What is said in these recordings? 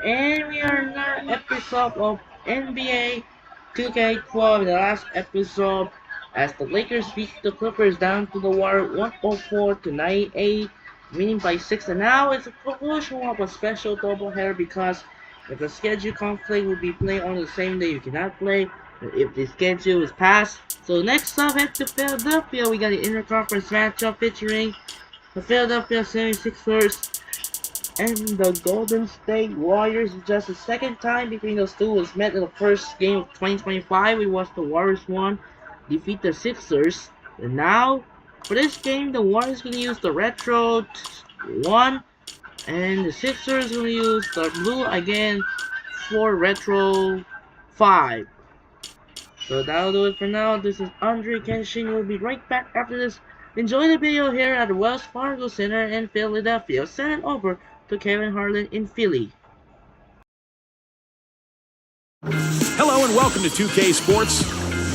and we are in another episode of NBA 2K12. In the last episode, as the Lakers beat the Clippers down to the wire 104 to 98, winning by 6. And now it's a conclusion of a special doubleheader because if the schedule conflict will be playing on the same day, you cannot play if the schedule is passed. So next up, head to Philadelphia. We got the interconference matchup featuring the Philadelphia 76ers and the Golden State Warriors. Just the second time between those two was met in the first game of 2025. It was the Warriors won, defeat the Sixers. And now, for this game, the Warriors gonna use the Retro 1, and the Sixers gonna use the Blue again for Retro 5. So that'll do it for now. This is Andre Kenshin. We'll be right back after this. Enjoy the video here at the Wells Fargo Center in Philadelphia. Send it over to Kevin Harlan in Philly. Hello and welcome to 2K Sports.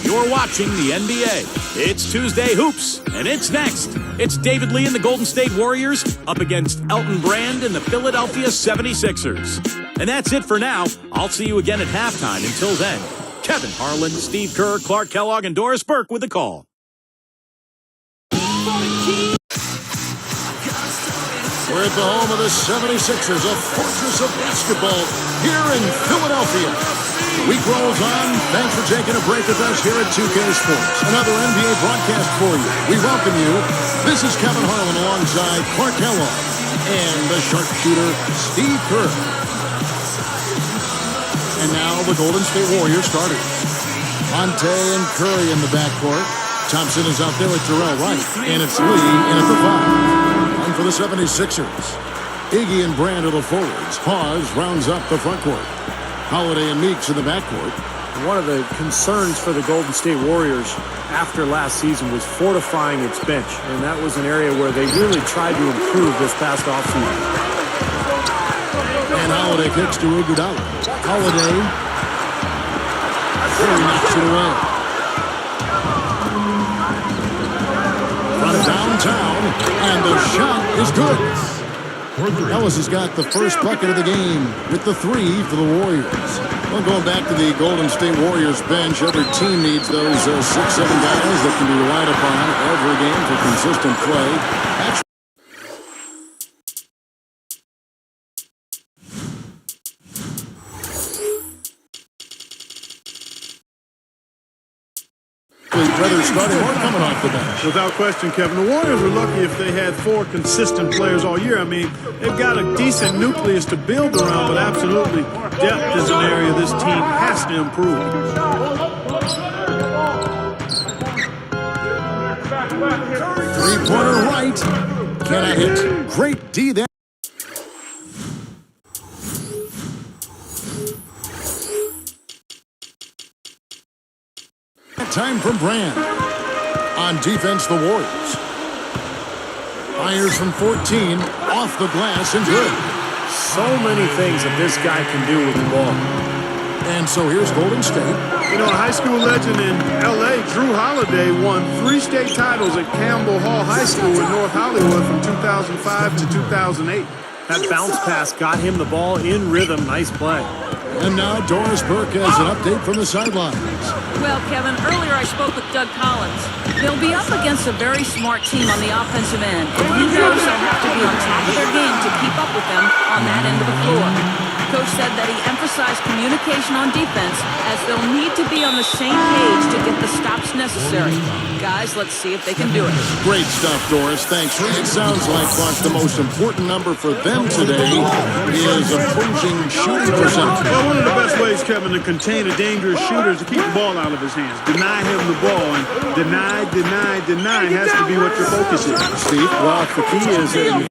You're watching the NBA. It's Tuesday Hoops, and it's next. It's David Lee and the Golden State Warriors up against Elton Brand and the Philadelphia 76ers. And that's it for now. I'll see you again at halftime. Until then, Kevin Harlan, Steve Kerr, Clark Kellogg, and Doris Burke with the call. We're at the home of the 76ers, a fortress of basketball here in Philadelphia. The week rolls on. Thanks for taking a break with us here at 2K Sports. Another NBA broadcast for you. We welcome you. This is Kevin Harlan alongside Clark Kellogg and the sharpshooter Steve Kerr. And now the Golden State Warriors starters. Monte and Curry in the backcourt. Thompson is out there with Terrell Wright. And it's Lee in at the 5. And for the 76ers, Iggy and Brand are the forwards. Hawes rounds up the front court. Holiday and Meeks in the backcourt. One of the concerns for the Golden State Warriors after last season was fortifying its bench. And that was an area where they really tried to improve this past offseason. And Holiday kicks to Iguodala. Holiday. Curry knocks it away. From downtown, and the shot is good. Ellis has got the first bucket of the game with the 3 for the Warriors. Well, going back to the Golden State Warriors bench, every team needs those 6-7 guys that can be relied upon every game for consistent play. That's Brothers starting or coming off the bench. Without question, Kevin. The Warriors were lucky if they had 4 consistent players all year. I mean, they've got a decent nucleus to build around, but absolutely depth is an area this team has to improve. Three-pointer right. Can I hit? Great D there. Time from Brand. On defense, the Warriors. Fires from 14, off the glass and good. So many things that this guy can do with the ball. And so here's Golden State. You know, a high school legend in L.A., Drew Holiday, won 3 state titles at Campbell Hall High School in North Hollywood from 2005 to 2008. That bounce pass got him the ball in rhythm. Nice play. And now Doris Burke has an update from the sidelines. Well, Kevin, earlier I spoke with Doug Collins. They'll be up against a very smart team on the offensive end, and he knows they'll have to be on top of their game to keep up with them on that end of the floor. Coach said that he emphasized communication on defense, as they'll need to be on the same page to get the stops necessary. Guys, let's see if they can do it. Great stuff, Doris. Thanks. It sounds like, Clark, the most important number for them today is opposing shooting percentage. Well, one of the best ways, Kevin, to contain a dangerous shooter is to keep the ball out of his hands. Deny him the ball, and deny has to be what your focus is. Steve, well, the key is that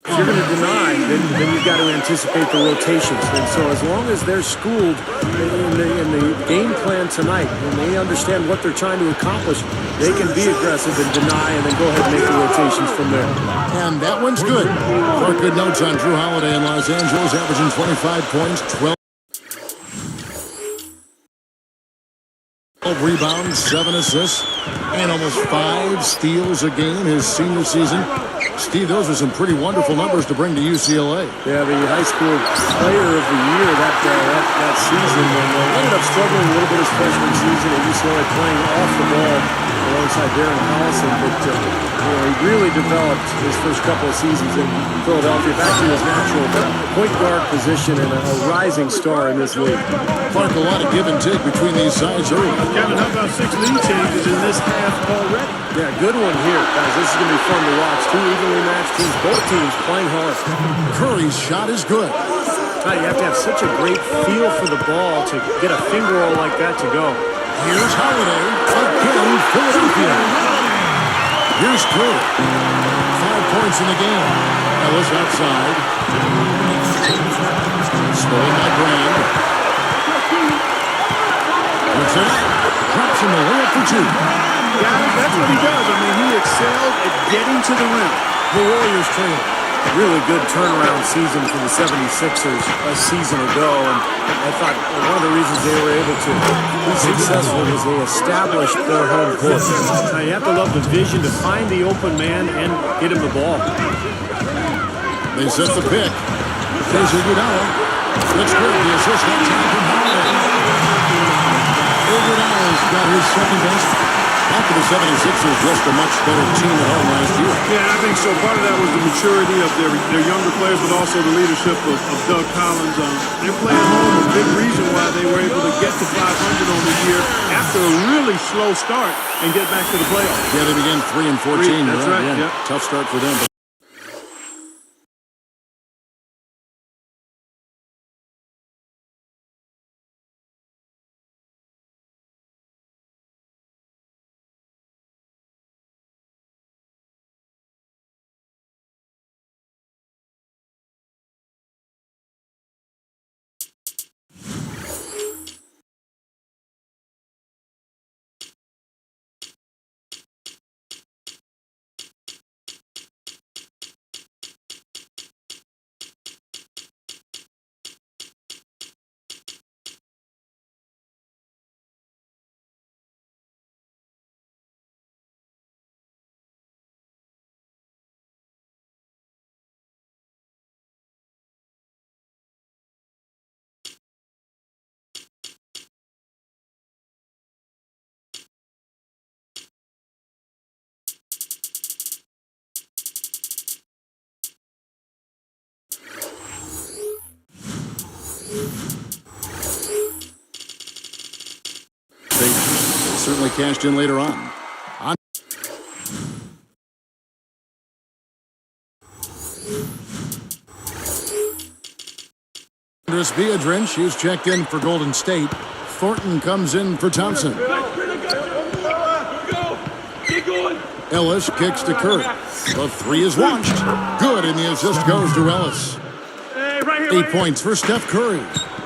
if you're going to deny, then you've got to anticipate the rotations. And so as long as they're schooled in the game plan tonight and they understand what they're trying to accomplish, they can be aggressive and deny and then go ahead and make the rotations from there. And that one's good. For good notes on Drew Holiday in Los Angeles, averaging 25 points, 12. 12 rebounds, 7 assists, and almost 5 steals a game his senior season. Steve, those are some pretty wonderful numbers to bring to UCLA. Yeah, the high school player of the year that season, and ended up struggling a little bit his freshman season at UCLA, playing off the ball alongside Darren Collison, but he really developed his first couple of seasons in Philadelphia back to his natural point guard position and a rising star in this league. Clark, a lot of give and take between these sides early. Kevin, how about 6 lead changes in this half already? Yeah, good one here, guys. This is going to be fun to watch. 2 evenly matched teams, both teams playing hard. Curry's shot is good. You have to have such a great feel for the ball to get a finger roll like that to go. Here's Holiday. Again, Philadelphia. Here's Curry. 5 points in the game. Ellis outside. Stolen by Brand. Looks it up. Drops in the layup for 2. Yeah, that's what he does. I mean, he excelled at getting to the rim. The Warriors trail. Really good turnaround season for the 76ers a season ago, and I thought one of the reasons they were able to be successful was they established their home court. Now, you have to love the vision to find the open man and get him the ball. They set the pick. Here's Iguodala. Let's go. The assist that time from Holiday. Iguodala's got his second best. After the 76ers just a much better team at home last year. Yeah, I think so. Part of that was the maturity of their younger players, but also the leadership of Doug Collins. They're playing home, a big reason why they were able to get to 500 on the year after a really slow start and get back to the playoffs. Yeah, they began 3-14. That's right. Yeah. Tough start for them. Certainly cashed in later on. Andres Biedrins, he's checked in for Golden State. Thornton comes in for Thompson. Ellis kicks to Curry. The 3 is launched. Good, and the assist goes to Ellis. 8 points for Steph Curry.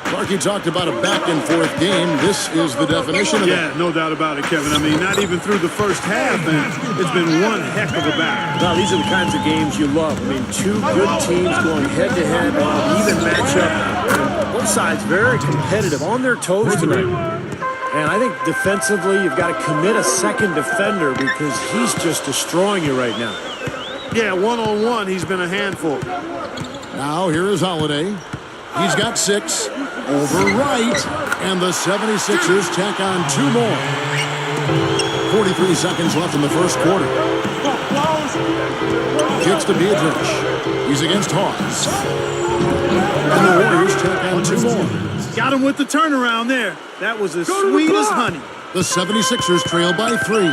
Clarky talked about a back-and-forth game. This is the definition of that. Yeah, no doubt about it, Kevin. I mean, not even through the first half, and it's been one heck of a battle. Now, these are the kinds of games you love. I mean, 2 good teams going head-to-head, an even matchup. And both sides very competitive, on their toes tonight. And I think defensively, you've got to commit a second defender because he's just destroying you right now. Yeah, one-on-one, he's been a handful. Now, here is Holiday. He's got 6. Over right. And the 76ers tack on 2 more. 43 seconds left in the first quarter. Kicks to Biedrins. He's against Hawes. And the Warriors tack on 2 more. Got him with the turnaround there. That was as sweet as honey. The 76ers trail by 3.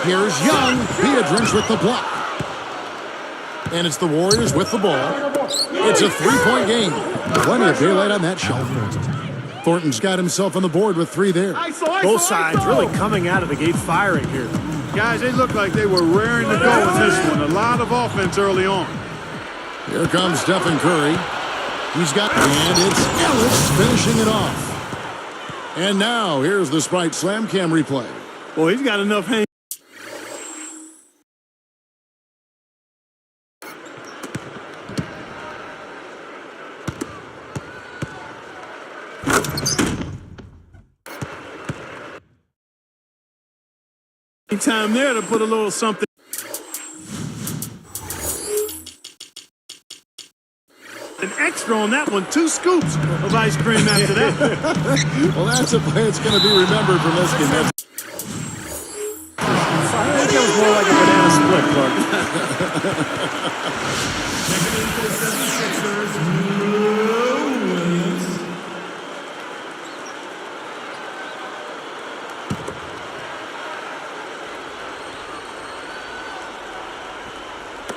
Here's Young. Biedrins with the block. And it's the Warriors with the ball. It's a 3-point game. Plenty of daylight on that shot. Thornton's got himself on the board with 3 there. Both sides really coming out of the gate firing here. Guys, they look like they were raring to go in this one. A lot of offense early on. Here comes Stephen Curry. He's got, and it's Ellis finishing it off. And now, here's the Sprite Slam Cam replay. Boy, he's got enough hands. time there to put a little something. An extra on that one. 2 scoops of ice cream after that. Well, that's a play that's going to be remembered from this game. I think it was more like a banana split, Clark.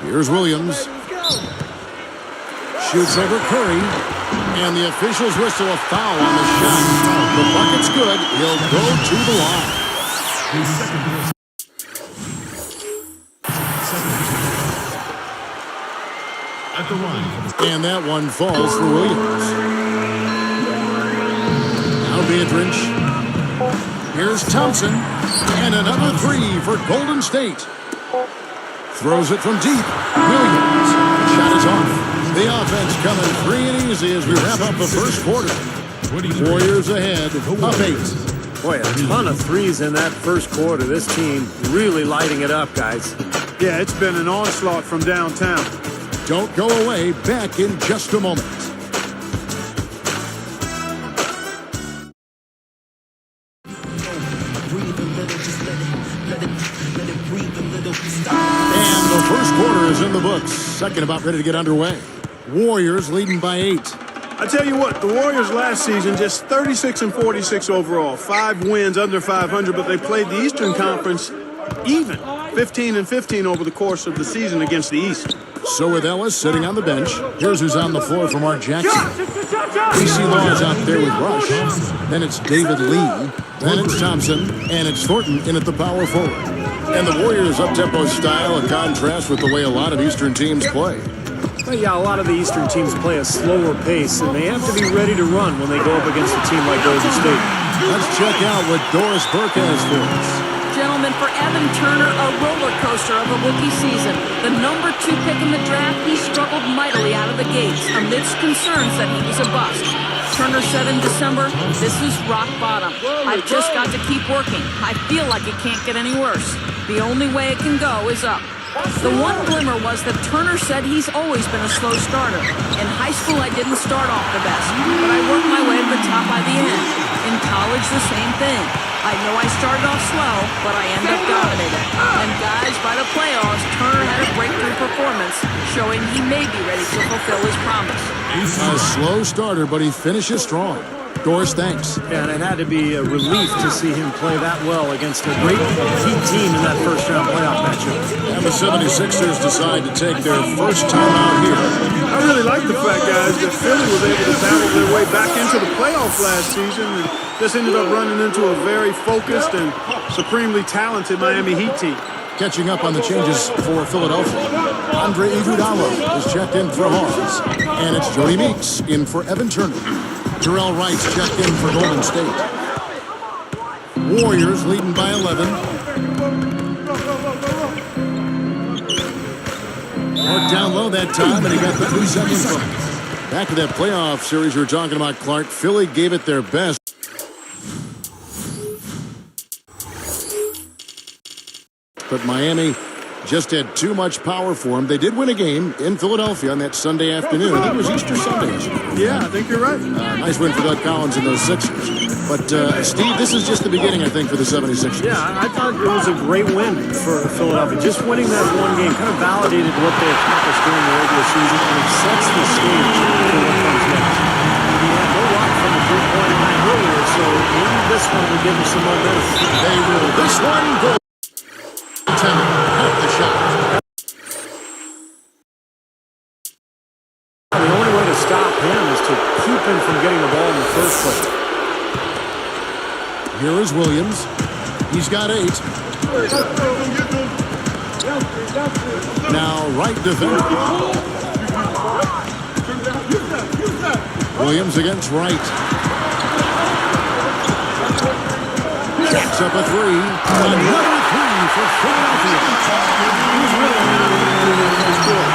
Here's Williams. Shoots over Curry. And the officials whistle a foul on the shot. The bucket's good. He'll go to the line. And that one falls for Williams. Now Beatrice. Here's Thompson. And another 3 for Golden State. Throws it from deep. Williams. The shot is off. The offense coming free and easy as we wrap up the first quarter. Warriors ahead, up 8. Boy, a ton of threes in that first quarter. This team really lighting it up, guys. Yeah, it's been an onslaught from downtown. Don't go away. Back in just a moment. And the first quarter is in the books. Second about ready to get underway. Warriors leading by 8. I tell you what, the Warriors last season just 36-46 overall. 5 wins under 500, but they played the Eastern Conference even. 15-15 over the course of the season against the East. So with Ellis sitting on the bench, here's who's on the floor for Mark Jackson. PC Law is out there with Rush. Then it's David Lee. Then it's Thompson. And it's Thornton in at the power forward. And the Warriors' up-tempo style, a contrast with the way a lot of Eastern teams play. Well, yeah, a lot of the Eastern teams play a slower pace, and they have to be ready to run when they go up against a team like Golden State. Let's check out what Doris Burke has for us. Gentlemen, for Evan Turner, a roller coaster of a rookie season. The number 2 pick in the draft, he struggled mightily out of the gates amidst concerns that he was a bust. Turner said in December, "This is rock bottom. I've just got to keep working. I feel like it can't get any worse. The only way it can go is up." The one glimmer was that Turner said he's always been a slow starter. In high school, I didn't start off the best, but I worked my way to the top by the end. In college, the same thing. I know I started off slow, but I ended up dominating. And guys, by the playoffs, Turner had a breakthrough performance, showing he may be ready to fulfill his promise. A slow starter, but he finishes strong. Doris, thanks. Yeah, and it had to be a relief to see him play that well against a great Heat team in that first-round playoff matchup. And the 76ers decide to take their first time out here. I really like the fact, guys, that Philly was able to battle their way back into the playoffs last season and just ended up running into a very focused and supremely talented Miami Heat team. Catching up on the changes for Philadelphia. Andre Iguodala is checked in for Hawks. And it's Jody Meeks in for Evan Turner. Terrell Wright's checked in for Golden State. Warriors leading by 11. Mark down low that time, and he got the 3-second bump. Back to that playoff series we were talking about, Clark. Philly gave it their best. But Miami just had too much power for them. They did win a game in Philadelphia on that Sunday afternoon. I think it was Easter Sunday. Yeah, I think you're right. Nice win for Doug Collins and those Sixers. But, Steve, this is just the beginning, I think, for the 76ers. Yeah, I thought it was a great win for Philadelphia. Just winning that one game kind of validated what they accomplished during the regular season, and it sets the stage for what comes next. He had no luck from the three-point line earlier, so maybe this one will give him some momentum. They will. This one goes. Help the shot. The only way to stop him is to keep him from getting the ball in the first place. Here is Williams. He's got 8. Now right defender. Williams against Wright. Jacks up a 3. Another 3 for Philadelphia. He's really in the first quarter.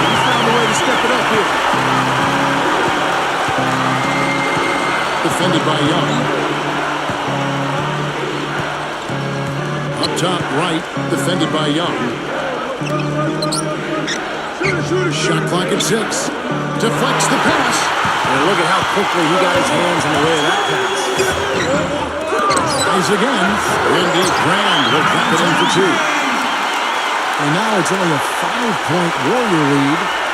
He found a way to step it up here. Defended by Young. Up top right, defended by Young. Shot clock at 6. Deflects the pass. And look at how quickly he got his hands in the way of that pass. Tries again. Andy Brand will drop it in for 2. And now it's only a 5-point Warrior lead.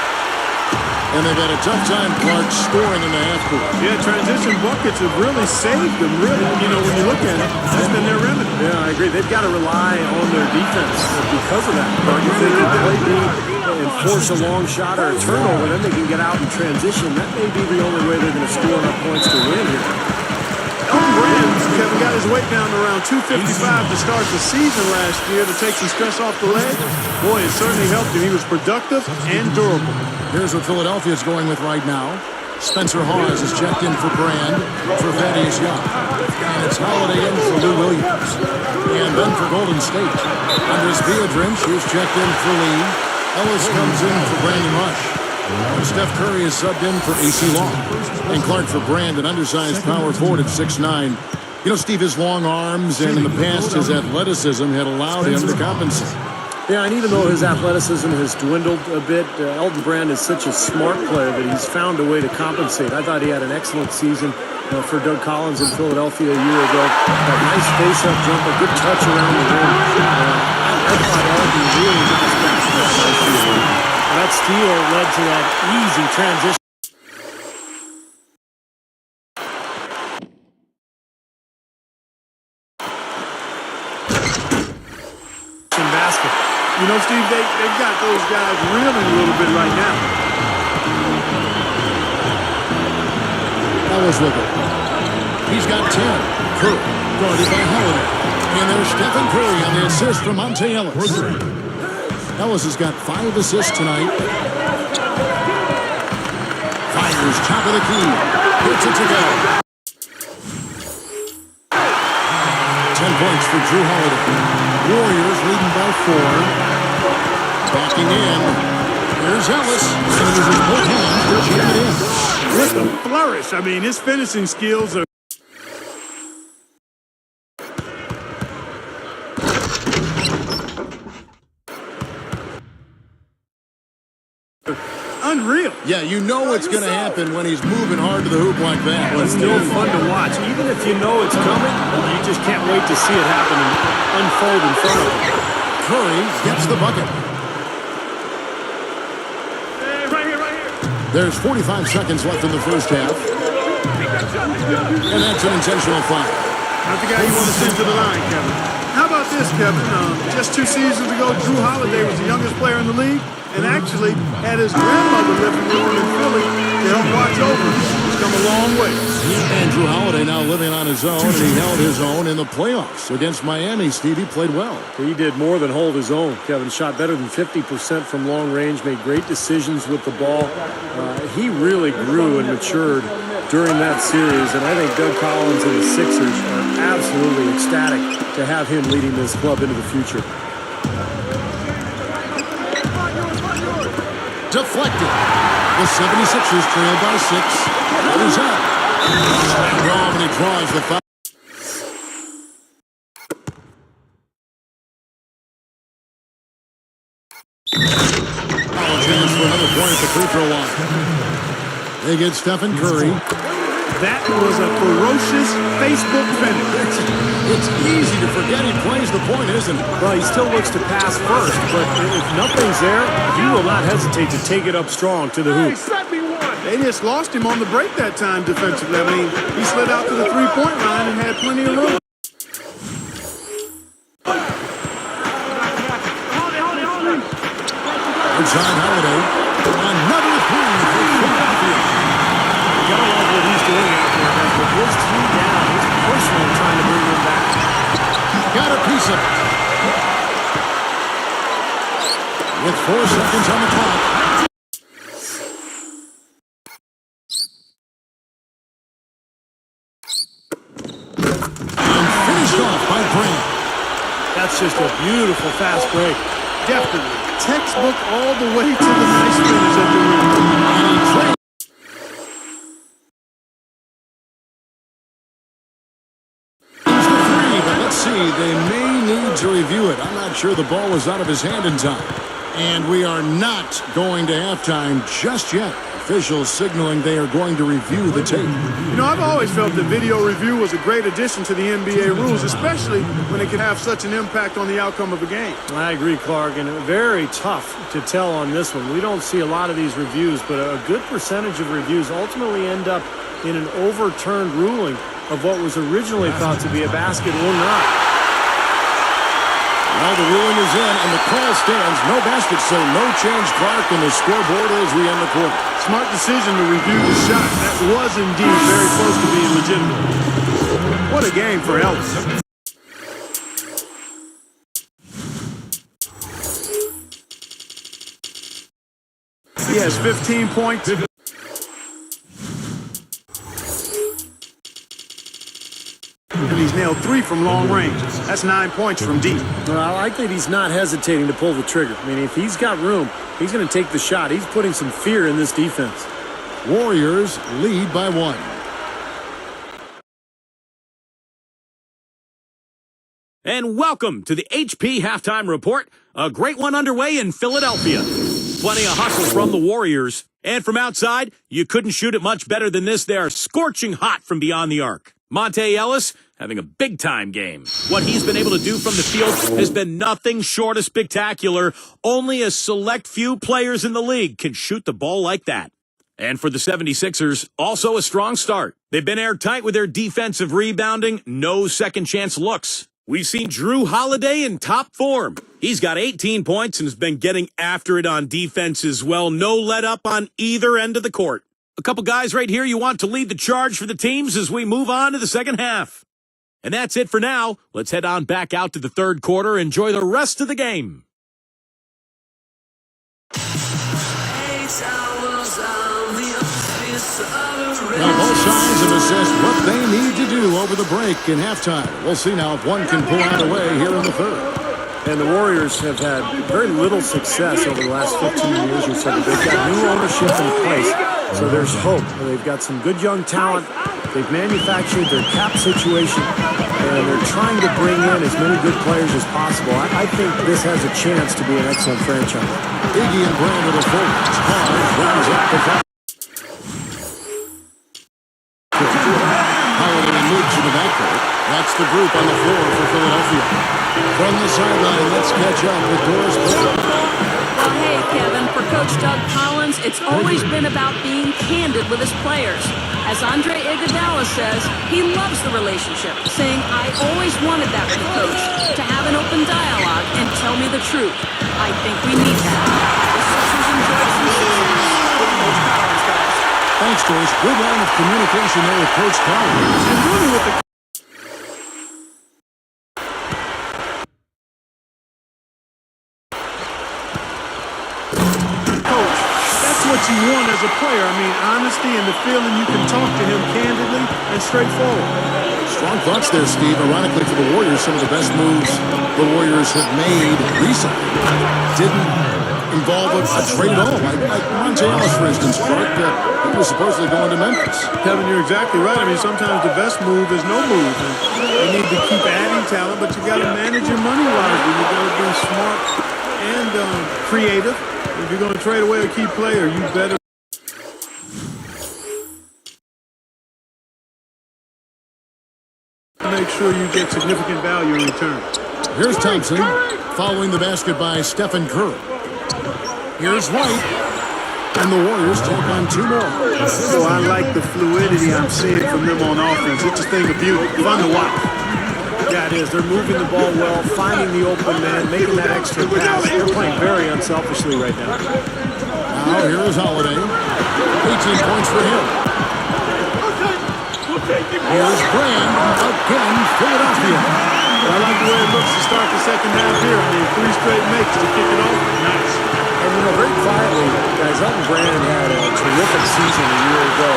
And they've had a tough time, Clark, scoring in the half court. Yeah, transition buckets have really saved them, really. You know, when you look at it, that's been their remedy. Yeah, I agree. They've got to rely on their defense because of that. If they can play deep and force a long shot or a turnover, then they can get out and transition. That may be the only way they're going to score enough points to win here. Elton Brand, Kevin, got his weight down to around 255 to start the season last year to take some stress off the leg. Boy, it certainly helped him. He was productive and durable. Here's what Philadelphia is going with right now. Spencer Hawes is checked in for Brand, for Thaddeus Young. And it's Holiday in for Lou Williams. And then for Golden State, Andres Biedrins is checked in for Lee. Ellis comes in for Brandon Rush. And Steph Curry is subbed in for AC Long. And Clark for Brand, an undersized power forward at 6'9". You know, Steve, his long arms and in the past his athleticism had allowed him to compensate. Yeah, and even though his athleticism has dwindled a bit, Elton Brand is such a smart player that he's found a way to compensate. I thought he had an excellent season for Doug Collins in Philadelphia a year ago. A nice face-up jumper, good touch around the rim. I thought Elton really did his best in that season. That steal led to that easy transition. Basket. You know, Steve, they've got those guys reeling a little bit right now. Ellis with it. He's got 10. Curry, guarded by Holiday. And there's Stephen Curry on the assist from Monte Ellis. Ellis has got 5 assists tonight. Fires top of the key. Hits it to go. 10 points for Drew Holiday. Warriors leading by 4. Backing in. There's Ellis. And he uses both hands to jam it in. With a flourish. I mean, his finishing skills are unreal. Yeah, you know what's going to happen when he's moving hard to the hoop like that. Well, it's still fun to watch. Even if you know it's coming, you just can't wait to see it happen and unfold in front of you. Curry gets the bucket. Right here. There's 45 seconds left in the first half. And that's an intentional foul. Not the guy you want to send to the line, Kevin. How about this, Kevin? Just 2 seasons ago, Drew Holiday was the youngest player in the league and actually had his grandmother living with him in Philly to help watch over him. He's come a long way. And Drew Holiday now living on his own, and he held his own in the playoffs against Miami. Steve, he played well. He did more than hold his own. Kevin shot better than 50% from long range, made great decisions with the ball. He really grew and matured during that series, and I think Doug Collins and the Sixers are absolutely ecstatic to have him leading this club into the future. Deflected. The 76ers trail by 6. It is up. Slammed off, and he draws the foul. Foul chance for another point at the free throw line. They get Stephen Curry. That was a ferocious Facebook finish. It's easy to forget he plays the point, isn't it? Well, he still looks to pass first, but if nothing's there, he will not hesitate to take it up strong to the hoop. They just lost him on the break that time defensively. I mean, he slid out to the three-point line and had plenty of room. John Holiday. Another 3 for Philadelphia. You gotta love what he's doing out there, man. With his team down, he's personally trying to bring them back. Got a piece of it. With 4 seconds on the clock. And finished off by Brand. That's just a beautiful fast break. Definitely. Textbook all the way to the nice finish at the rim. And he trails. The 3, but let's see. They may need to review it. I'm not sure the ball was out of his hand in time. And we are not going to halftime just yet. Officials signaling they are going to review the tape. You know, I've always felt that video review was a great addition to the NBA rules, especially when it can have such an impact on the outcome of a game. I agree, Clark, and very tough to tell on this one. We don't see a lot of these reviews, but a good percentage of reviews ultimately end up in an overturned ruling of what was originally thought to be a basket or not. Now the ruling is in, and the call stands. No basket, so no change, Clark, and the scoreboard as we end the quarter. Smart decision to review the shot. That was indeed very close to being legitimate. What a game for Ellis. He has 15 points. And he's nailed 3 from long range. That's 9 points from deep. Well, I like that he's not hesitating to pull the trigger. I mean, if he's got room, he's going to take the shot. He's putting some fear in this defense. Warriors lead by 1. And welcome to the HP Halftime Report. A great one underway in Philadelphia. Plenty of hustle from the Warriors. And from outside, you couldn't shoot it much better than this there, scorching hot from beyond the arc. Monte Ellis having a big-time game. What he's been able to do from the field has been nothing short of spectacular. Only a select few players in the league can shoot the ball like that. And for the 76ers, also a strong start. They've been airtight with their defensive rebounding, no second-chance looks. We've seen Drew Holiday in top form. He's got 18 points and has been getting after it on defense as well. No let-up on either end of the court. A couple guys right here you want to lead the charge for the teams as we move on to the second half. And that's it for now. Let's head on back out to the third quarter. Enjoy the rest of the game. Now both sides have assessed what they need to do over the break in halftime. We'll see now if one can pull out away here in the third. And the Warriors have had very little success over the last 15 years or so. They've got new ownership in place, so there's hope. They've got some good young talent. They've manufactured their cap situation, and they're trying to bring in as many good players as possible. I think this has a chance to be an excellent franchise. Iggy and Brown with a forward. Howard runs up the foul. Howard and moves to the backcourt. That's the group on the floor for Philadelphia. From the sideline, let's catch up with Doris Burke. Well, hey, Kevin, for Coach Doug Collins, it's always been about being candid with his players. As Andre Iguodala says, he loves the relationship, saying, I always wanted that with a coach, to have an open dialogue and tell me the truth. I think we need that. The Sixers enjoyed some success with Coach Collins, guys. Thanks, Doris. Good line of communication there with Coach Collins. And really with the what you want as a player. I mean, honesty and the feeling you can talk to him candidly and straightforward. Strong thoughts there, Steve. Ironically for the Warriors, some of the best moves the Warriors have made recently didn't involve a trade at all. Like Monte Ellis, for instance, Clark, he was supposedly going to Memphis. Kevin, you're exactly right. I mean, sometimes the best move is no move. And you need to keep adding talent, but you got to manage your money wisely. You got to be smart and creative. If you're going to trade away a key player, you better make sure you get significant value in return. Here's Thompson, following the basket by Stephen Curry. Here's White, and the Warriors take on 2 more. So I like the fluidity I'm seeing from them on offense. It's a thing of beauty. Fun to watch. Yeah, it is. They're moving the ball well, finding the open man, making that extra pass. They're playing very unselfishly right now. Now here is Holiday. 18 points for him. Here's Brand again, Philadelphia. I like the way it looks to start the second half here. I mean, 3 straight makes to kick it off. Nice. And, you know, very quietly, guys, Elton Brand had a terrific season a year ago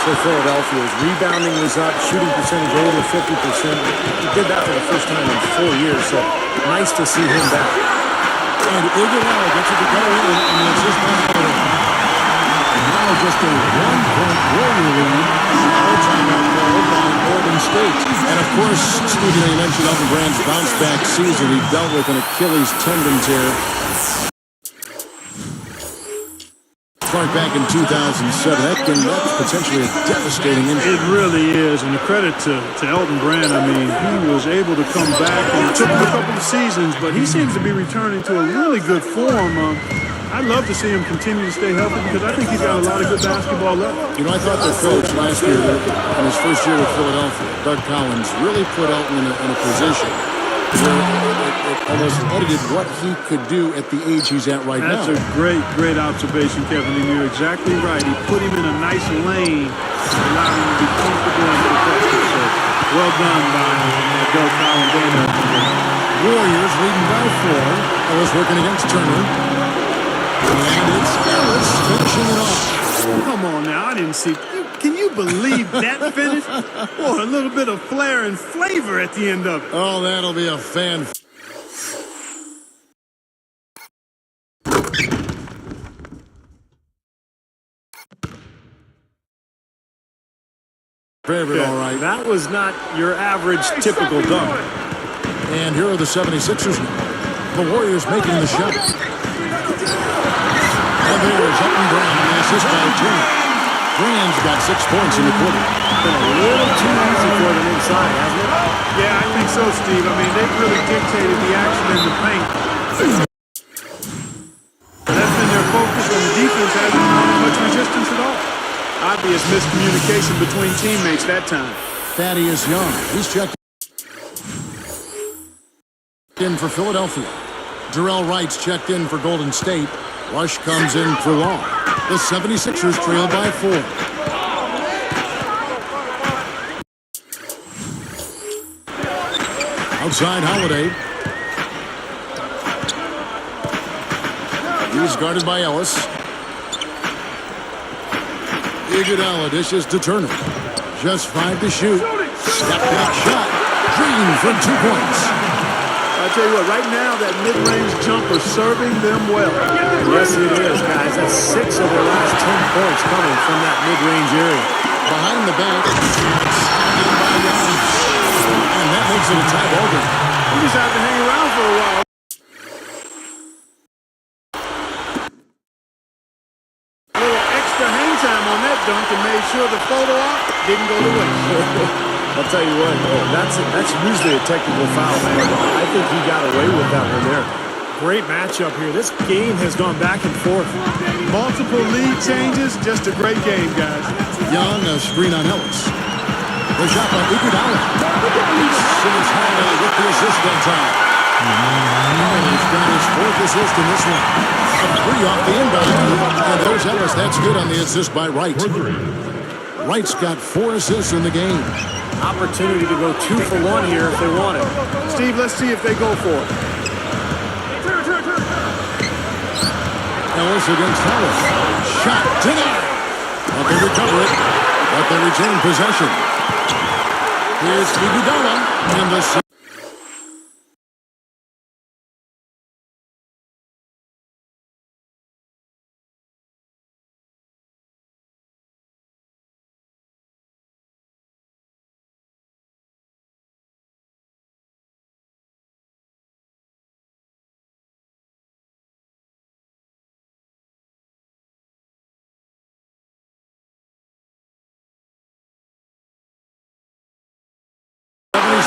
for Philadelphia. His rebounding was up, shooting percentage over 50%. He did that for the first time in 4 years, so nice to see him back. And Iguodala gets it to go in, and it's just one point. And now just a 1-point Warrior lead. All timeout called by Gordon State. And, of course, Steve, you mentioned Elton Brand's bounce-back season. He dealt with an Achilles tendon tear. Start back in 2007. That's potentially a devastating injury. It really is, and the credit to Elton Brand. I mean, he was able to come back, and it took him a couple of seasons, but he seems to be returning to a really good form. I'd love to see him continue to stay healthy because I think he's got a lot of good basketball left. You know, I thought their coach last year, in his first year with Philadelphia, Doug Collins, really put Elton in a position where it almost edited what he could do at the age he's at right now. That's a great observation, Kevin, and you're exactly right. He put him in a nice lane and allowed him to be comfortable and protected. So, well done by Doug Collins and Elton Brand. Warriors leading by 4. Ellis working against Turner. And it's Ellis finishing it off. Come on now, I didn't see. Can you believe that finish? Boy, a little bit of flair and flavor at the end of it. Oh, that'll be a fan. Favorite, all right. That was not your average typical dunk. And here are the 76ers now. The Warriors making the shot. And there's Elton Brand, the assist by Turner. Brand's got 6 points in the quarter. Been a little too easy for them inside, hasn't it? Yeah, I think so, Steve. I mean, they've really dictated the action in the paint. That's been their focus, and the defense hasn't mounted much resistance at all. Obvious miscommunication between teammates that time. Thaddeus Young, he's checked in for Philadelphia. Jarrell Wright's checked in for Golden State. Rush comes in for Long. The 76ers trail by 4. Outside Holiday. He's guarded by Ellis. Iguodala dishes to Turner. Just 5 to shoot. Step back shot. Green from 2 points. I'll tell you what, right now, that mid-range jumper serving them well. Yes, it is, guys. That's 6 of their last 10 points coming from that mid-range area. Behind the back. And that makes it a tie ball game. You just have to hang around for a while. A little extra hang time on that dunk and made sure the photo op didn't go to waste. I'll tell you what, that's usually a technical foul, man. I think he got away with that one there. Great matchup here. This game has gone back and forth. Multiple lead changes, just a great game, guys. Young, a screen on Ellis. The shot by Iguodala. Simmons Holiday with the assist that time. He's got his 4th assist in this one. A 3 off the inbound. And there's Ellis. That's good on the assist by Wright. Wright's got 4 assists in the game. Opportunity to go 2 for 1 here if they want it. Steve, let's see if they go for it. Ellis against Ellis. Shot denied. But they recover it. But they retain possession. Here's Iguodala. And the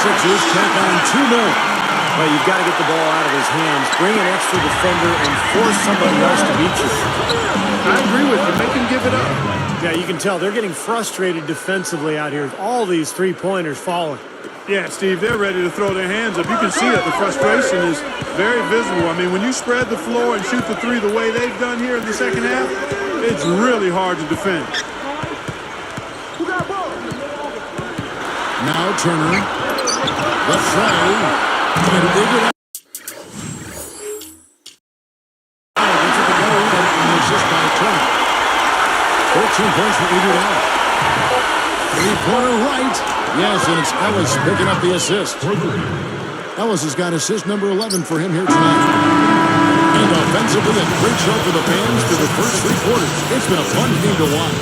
Sixers tack on 2 more. Well, you've got to get the ball out of his hands, bring an extra defender, and force somebody else to beat you. I agree with you. Make him give it up. Yeah, you can tell they're getting frustrated defensively out here with all these 3-pointers falling. Yeah, Steve, they're ready to throw their hands up. You can see that the frustration is very visible. I mean, when you spread the floor and shoot the 3 the way they've done here in the second half, it's really hard to defend. Now Turner. The try. And Iguodala. Assist by Turner. 14 points for Iguodala. 3-pointer right. Yes, and it's Ellis picking up the assist. Ellis has got assist number 11 for him here tonight. And offensively, a great show for the fans through the first 3 quarters. It's been a fun game to watch.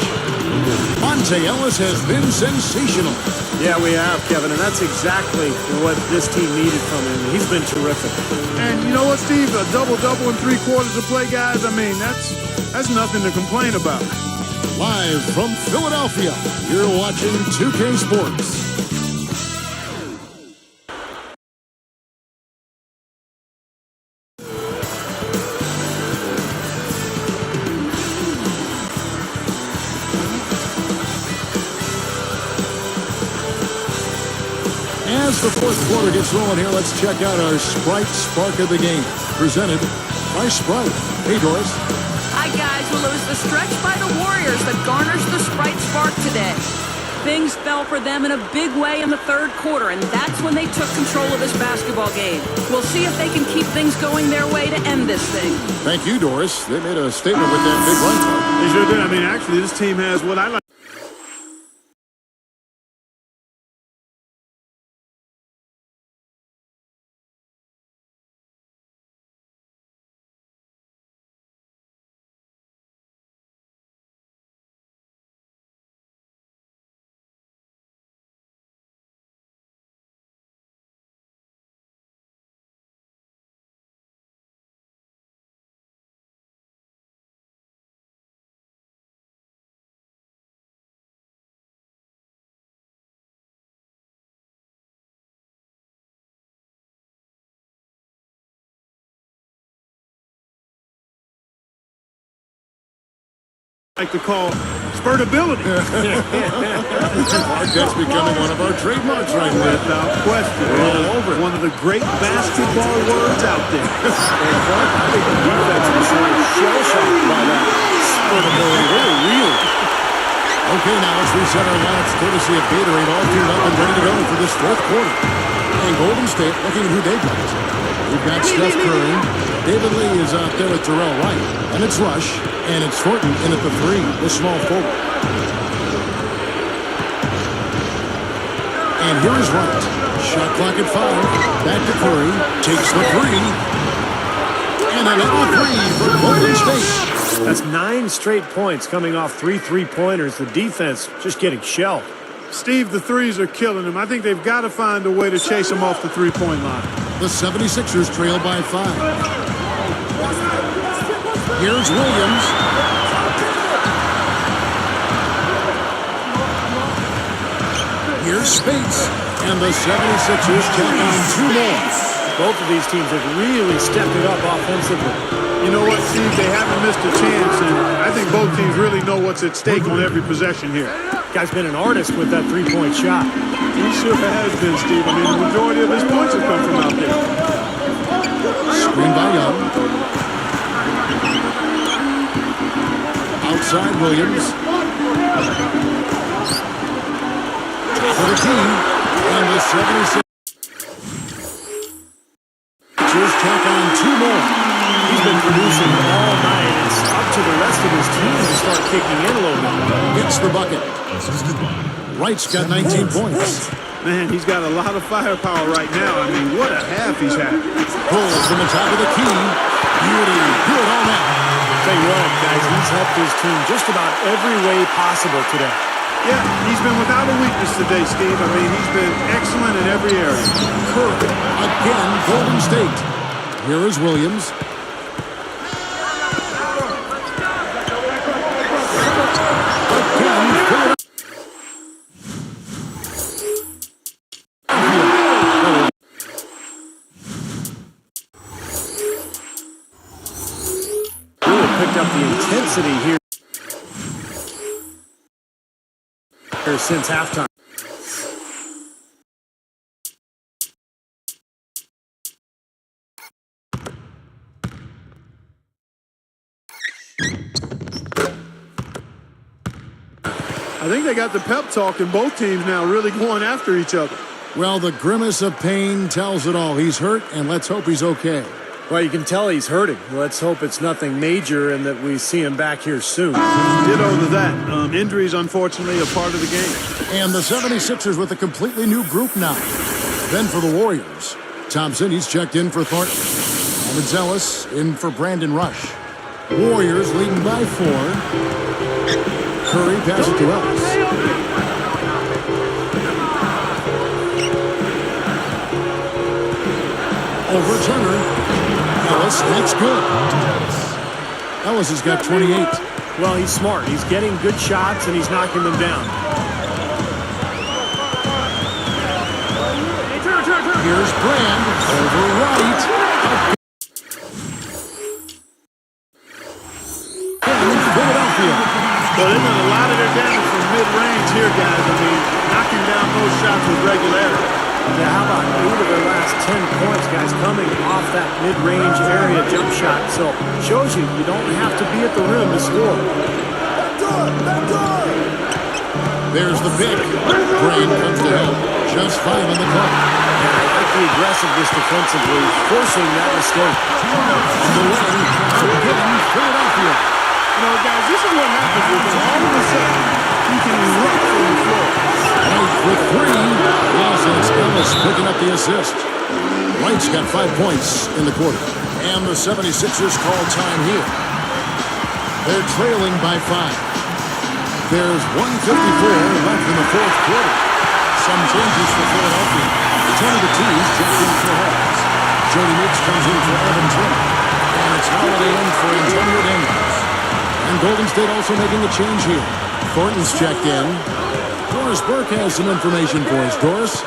Monte Ellis has been sensational. Yeah, we have, Kevin, and that's exactly what this team needed from him. He's been terrific. And you know what, Steve? A double-double in 3 quarters of play, guys. I mean, that's nothing to complain about. Live from Philadelphia, you're watching 2K Sports. As the fourth quarter gets rolling here, let's check out our Sprite Spark of the Game, presented by Sprite. Hey, Doris. Hi, guys. Well, it was the stretch by the Warriors that garnished the Sprite Spark today. Things fell for them in a big way in the third quarter, and that's when they took control of this basketball game. We'll see if they can keep things going their way to end this thing. Thank you, Doris. They made a statement with that big run time. They sure did. I mean, actually, this team has what I like. Like to call spurtability. That's becoming one of our trademarks right now. Without question. We're all over it. One of the great basketball words out there. And Clark, I think the defense was sort of shell-shocked by that spurtability. Really real. Okay, now let's reset our lineups courtesy of Gatorade, all tuned up and ready to go for this fourth quarter. And Golden State looking at who they got. We've got Steph Curry. David Lee is out there with Terrell Wright. And it's Rush. And it's Thornton in at the 3, the small forward. And here is Wright. Shot clock at 5. Back to Curry. Takes the 3. And another 3 for Golden State. That's 9 straight points coming off 3 3-pointers. The defense just getting shelled. Steve, the threes are killing them. I think they've got to find a way to chase them off the three-point line. The 76ers trail by 5. Here's Williams. Here's Spates. And the 76ers tack on 2 more. Both of these teams have really stepped it up offensively. You know what, Steve? They haven't missed a chance, and I think both teams really know what's at stake on every possession here. Guy's been an artist with that 3-point shot. He sure has been, Steve. I mean, the majority of his points have come from out there. Screen by Young. Outside Williams. Top of the key. And the 76ers tack on 2 more. He's been producing all night. It's up to the rest of his team to start kicking in a little bit. Hits the bucket. Wright's got 19 points. Man, he's got a lot of firepower right now. I mean, what a half he's had. Pulls from the top of the key. Beauty. Good on that. Tell you what, guys, he's helped his team just about every way possible today. Yeah, he's been without a weakness today, Steve. I mean, he's been excellent in every area. Curry. Again, Golden State. Here is Williams. Picked up the intensity here since halftime. I think they got the pep talk in both teams now, really going after each other. Well, the grimace of pain tells it all. He's hurt, and let's hope he's okay. Well, you can tell he's hurting. Let's hope it's nothing major and that we see him back here soon. Ditto to that. Injuries, unfortunately, a part of the game. And the 76ers with a completely new group now. Then for the Warriors, Thompson, he's checked in for Thornton. And Ellis in for Brandon Rush. Warriors leading by 4. Curry passes it to Ellis. Over Turner. Ellis, that's good. Ellis has got 28. Well, he's smart. He's getting good shots, and he's knocking them down. Here's Brand over White. Philadelphia. Well, they've done a lot of their damage from mid-range here, guys. I mean, knocking down those shots with regularity. Yeah, how about 8 of their last 10 points, guys, coming off that mid-range area jump shot. So, shows you don't have to be at the rim to score. There's the pick. Brand comes to help. Just 5 on the clock. And I like the aggressiveness defensively, forcing that mistake. On the wing, again, Philadelphia. You know, guys, this is what happens with him. All of a sudden, he can erupt from the floor. White with 3. Yes, and it's Ellis picking up the assist. White's got 5 points in the quarter. And the 76ers call time here. They're trailing by 5. There's 1:54 left in the fourth quarter. Some changes for Philadelphia. Tony Batiste checked in for Hawks. Jody Mitch comes in for Evan Turner. And it's Holiday in for Antonio Daniels. And Golden State also making a change here. Thornton's checked in. Doris Burke has some information for us. Doris?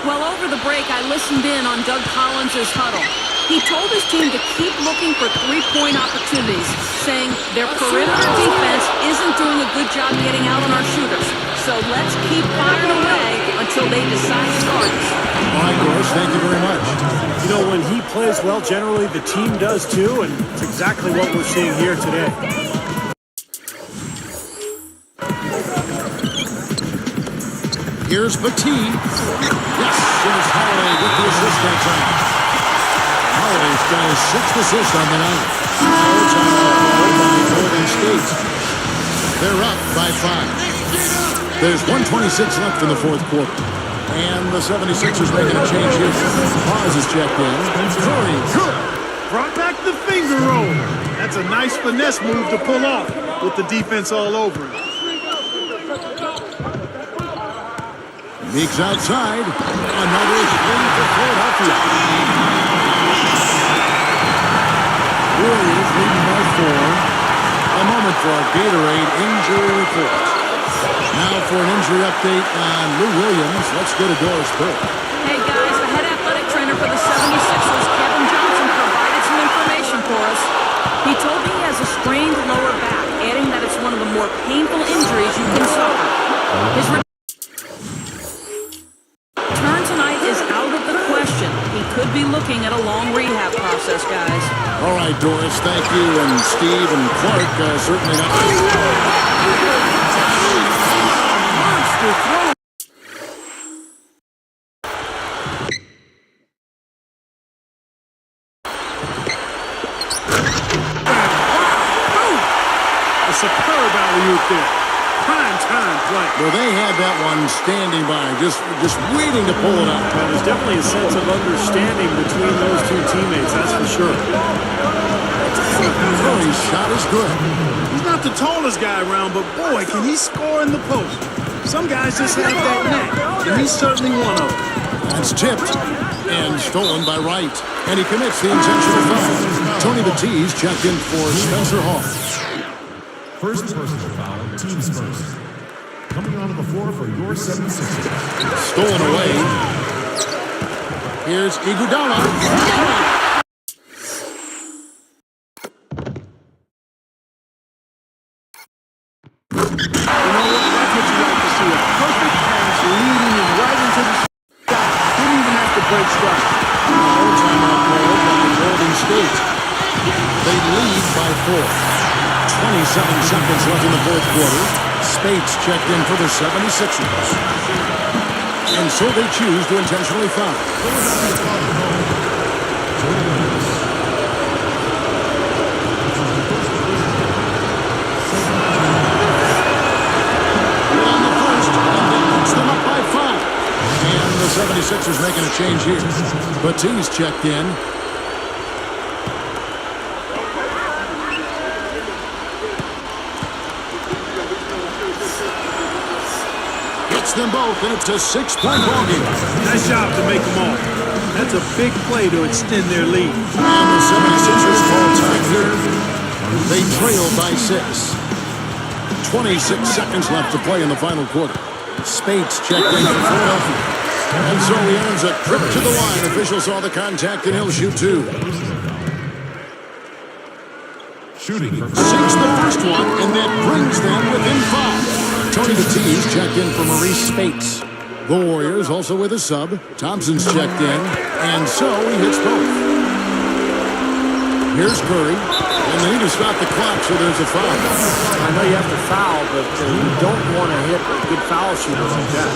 Well, over the break, I listened in on Doug Collins' huddle. He told his team to keep looking for three-point opportunities, saying their perimeter defense isn't doing a good job getting out on our shooters. So let's keep firing away until they decide to guard us. All right, Doris, thank you very much. You know, when he plays well, generally the team does too, and it's exactly what we're seeing here today. Here's Batiste. Yes, here's Holiday with the assist that time. Holiday's got his 6th assist on the night. Timeout by Golden State. They're up by 5. There's 1:26 left in the fourth quarter. And the 76ers making a change here. Paz is checked in. Curry. Brought back the finger roll. That's a nice finesse move to pull off with the defense all over him. Meeks outside. Another 3 for Philadelphia. Warriors leading by 4. A moment for our Gatorade injury report. Now for an injury update on Lou Williams. Let's go to Doris Burke. Hey, guys, the head athletic trainer for the 76ers, Kevin Johnson, provided some information for us. He told me he has a strained lower back, adding that it's one of the more painful injuries you can suffer. His return tonight is out of the question. He could be looking at a long rehab process, guys. All right, Doris, thank you. And Steve and Clark certainly not. Monster throw. A superb alley-oop there. Prime time play. Well, they had that one standing by, just waiting to pull it out. Well, there's definitely a sense of understanding between those two teammates, that's for sure. Curry's shot is good. He's not the tallest guy around, but boy, can he score in the post. Some guys just have that knack, and he's certainly one of them. It's tipped and stolen by Wright. And he commits the intentional foul. Tony Batiste checked in for Spencer Hall. First personal foul, team's first. Coming onto the floor for your 76ers. Stolen away. Here's Iguodala. Break strike. Timeout called by Golden State. They lead by 4. 27 seconds left in the fourth quarter. Spates checked in for the 76ers. And so they choose to intentionally foul. On the first, and that puts them up by 5. And the 76ers making a change here. Batiste checked in. Gets them both, and it's a 6-point ball game. Nice job to make them all. That's a big play to extend their lead. And the 76ers call time here. They trail by 6. 26 seconds left to play in the final quarter. Spates checked in for Philadelphia. And so he earns a trip to the line. Officials saw the contact, and he'll shoot 2. Shooting for Sinks the first one, and that brings them within 5. Tony Batiste checked in for Maurice Spates. The Warriors also with a sub. Thompson's checked in, and so he hits both. Here's Curry, and they need to stop the clock, so there's a foul. I know you have to foul, but you don't want to hit a good foul shooter like that.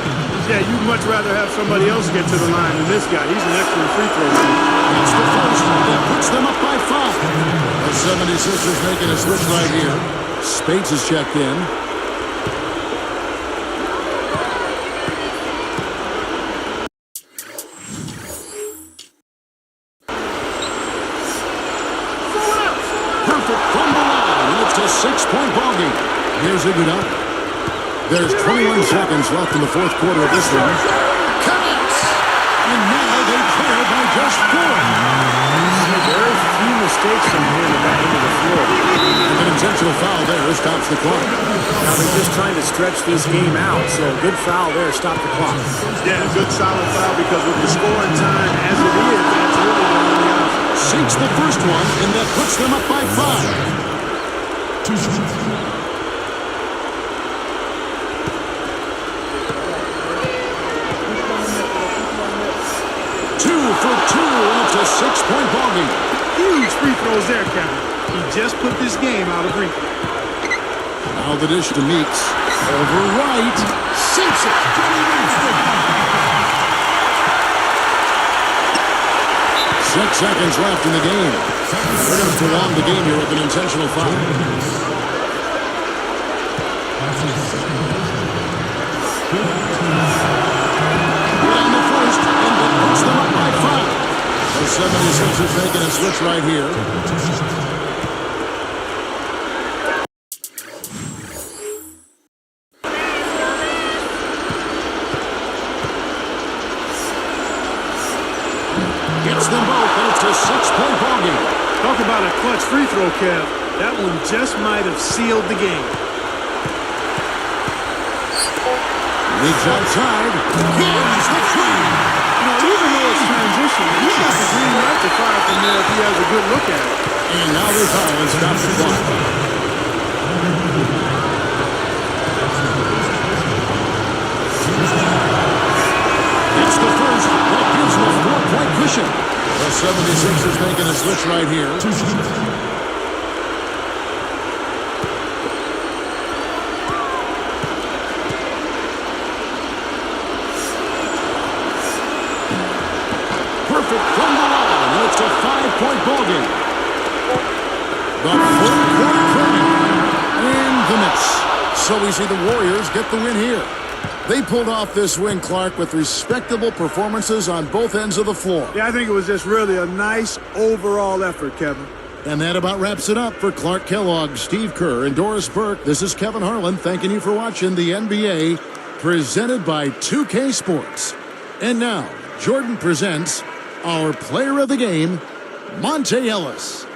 Yeah, you'd much rather have somebody else get to the line than this guy. He's an excellent free throw shooter. That's the first. That puts them up by 5. The 76ers making a switch right here. Spates is checked in. Perfect from the line. It's a 6-point ball game. Here's Iguodala. There's 21 seconds left in the fourth quarter of this one. Connects! And now they trail by just 4. Very few mistakes from him at that end of the floor. And an intentional foul there stops the clock. Now they're just trying to stretch this game out, so a good foul there, stop the clock. Yeah, a good solid foul because with the scoring time as it is, that's really the only option. Sinks the first one, and that puts them up by 5. 2 shots. For 2, and it's a 6-point ball game. Huge free throws there, Kevin. He just put this game out of reach. Now the dish to Meeks. Over right. Sinks it. 6 seconds left in the game. They're going to prolong the game here with an intentional foul. And the first, and that puts them up by 5. The 76ers making a switch right here. Gets them both, and it's a 6-point ball game. Talk about a clutch free throw, Kev. That one just might have sealed the game. Leaks outside. Gives the three. You know, even though it's transition, he's got the green light to fire from there if he has a good look at it. And now they foul and stop the clock. It's the first. That gives them a 4-point cushion. The 76ers making a switch right here. Perfect from the line. And it's a 5-point ball game. The fourth quarter coming. And the miss. So we see the Warriors get the win here. They pulled off this win, Clark, with respectable performances on both ends of the floor. Yeah, I think it was just really a nice overall effort, Kevin. And that about wraps it up for Clark Kellogg, Steve Kerr, and Doris Burke. This is Kevin Harlan thanking you for watching the NBA presented by 2K Sports. And now, Jordan presents our player of the game, Monte Ellis.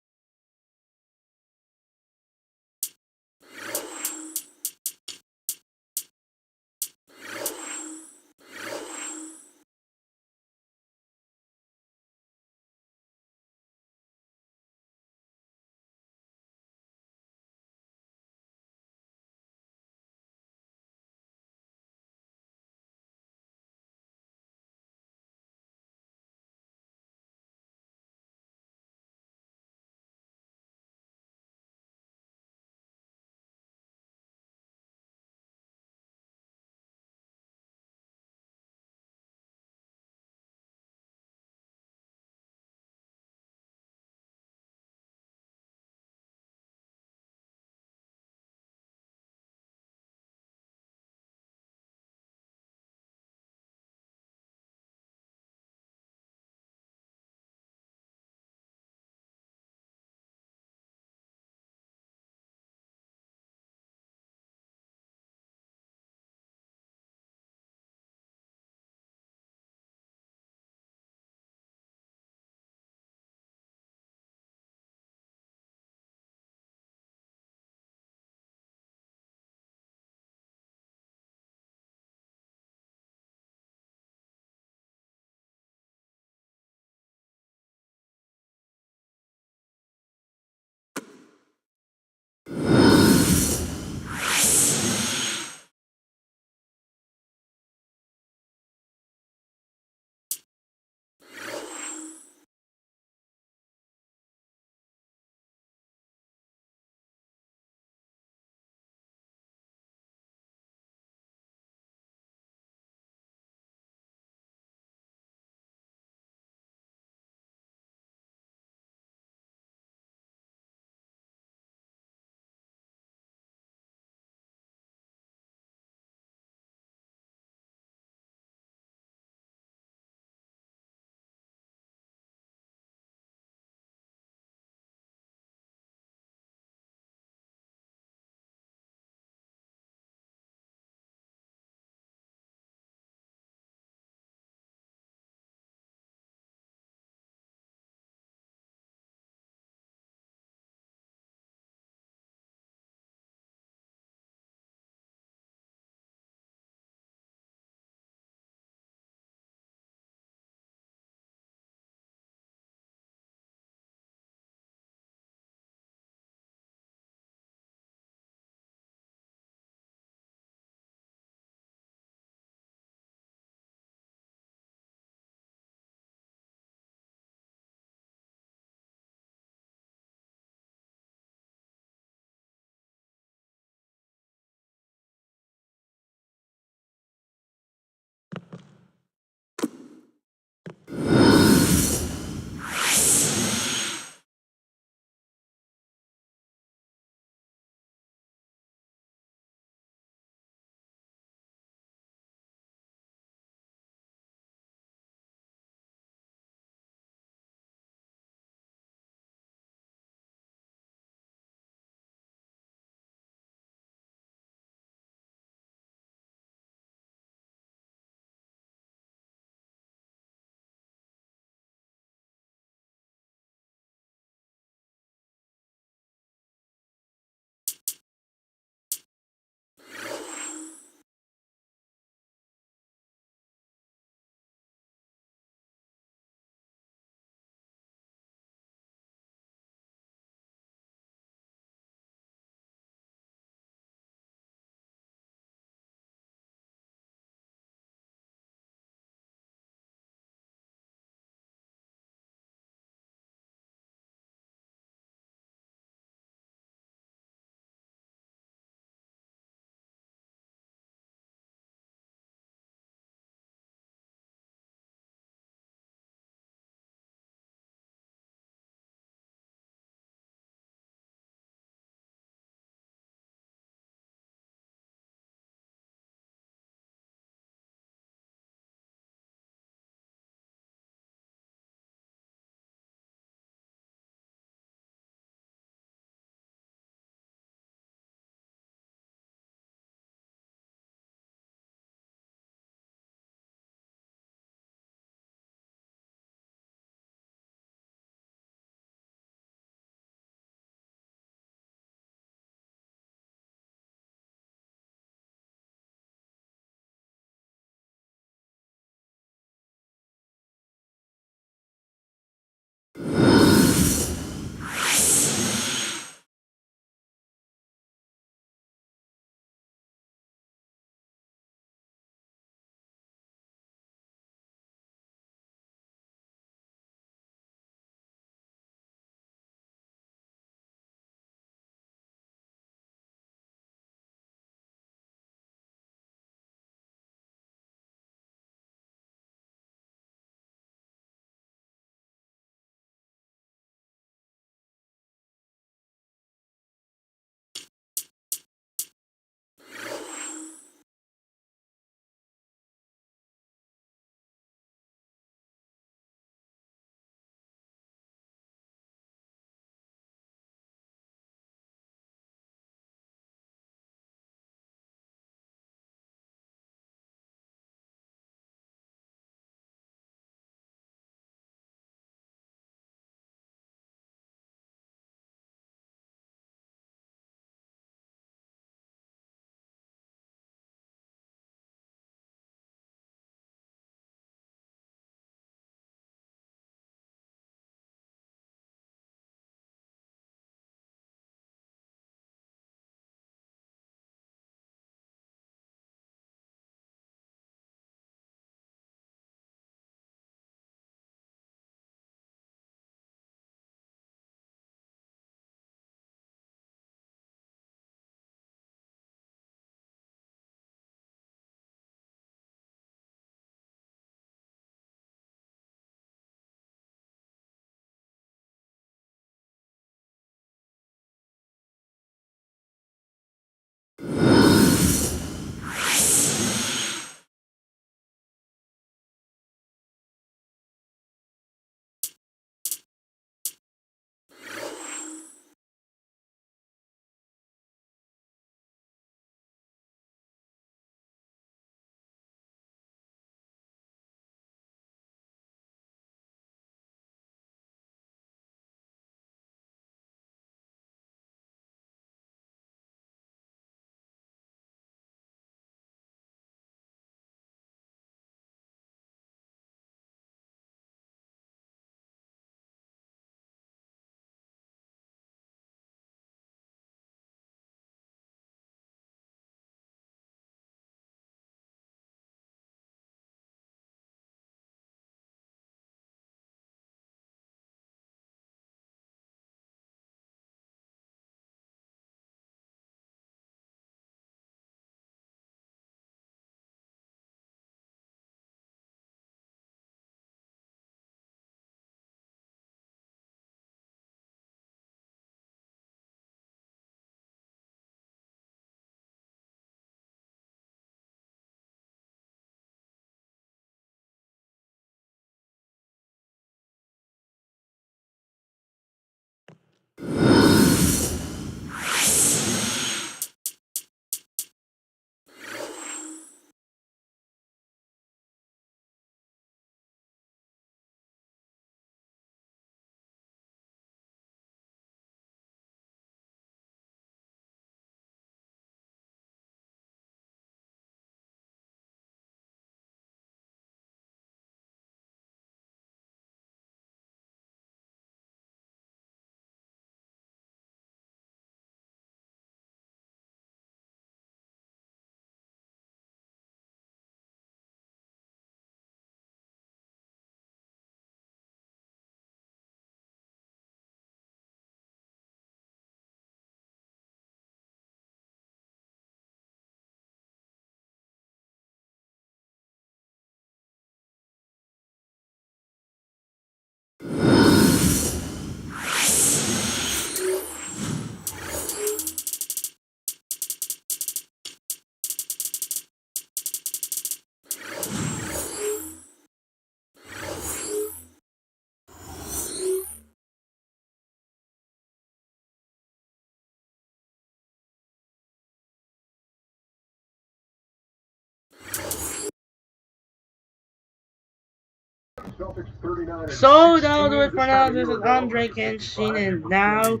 So that'll do it for now. This is Andre Kenshin, and now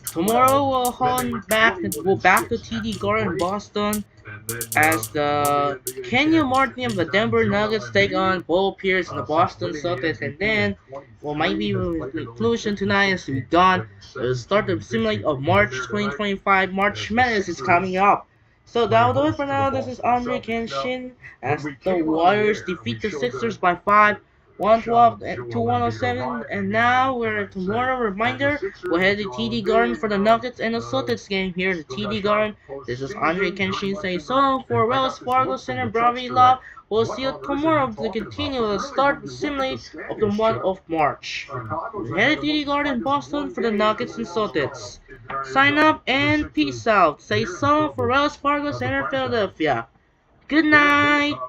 tomorrow we'll go back to TD Garden, Boston, as the Kenyon Martin of the Denver Nuggets take on Bo Pierce and the Boston Celtics, and then might be with conclusion tonight as we done. The start of simulate of March 2025. March Madness is coming up. So that'll do it for now. This is Andre Kenshin as the Warriors defeat the Sixers by 5. 112 to 107, and now we're tomorrow. Reminder: we'll head to TD Garden for the Nuggets and the Celtics game here at TD Garden. This is Andre Kenshin saying so long for Wells Fargo Center. Bravi Love. We'll see you tomorrow to continue the start simulate of the month of March. We'll head to TD Garden, Boston for the Nuggets and Celtics. Sign up and peace out. Say so long for Wells Fargo Center, Philadelphia. Good night.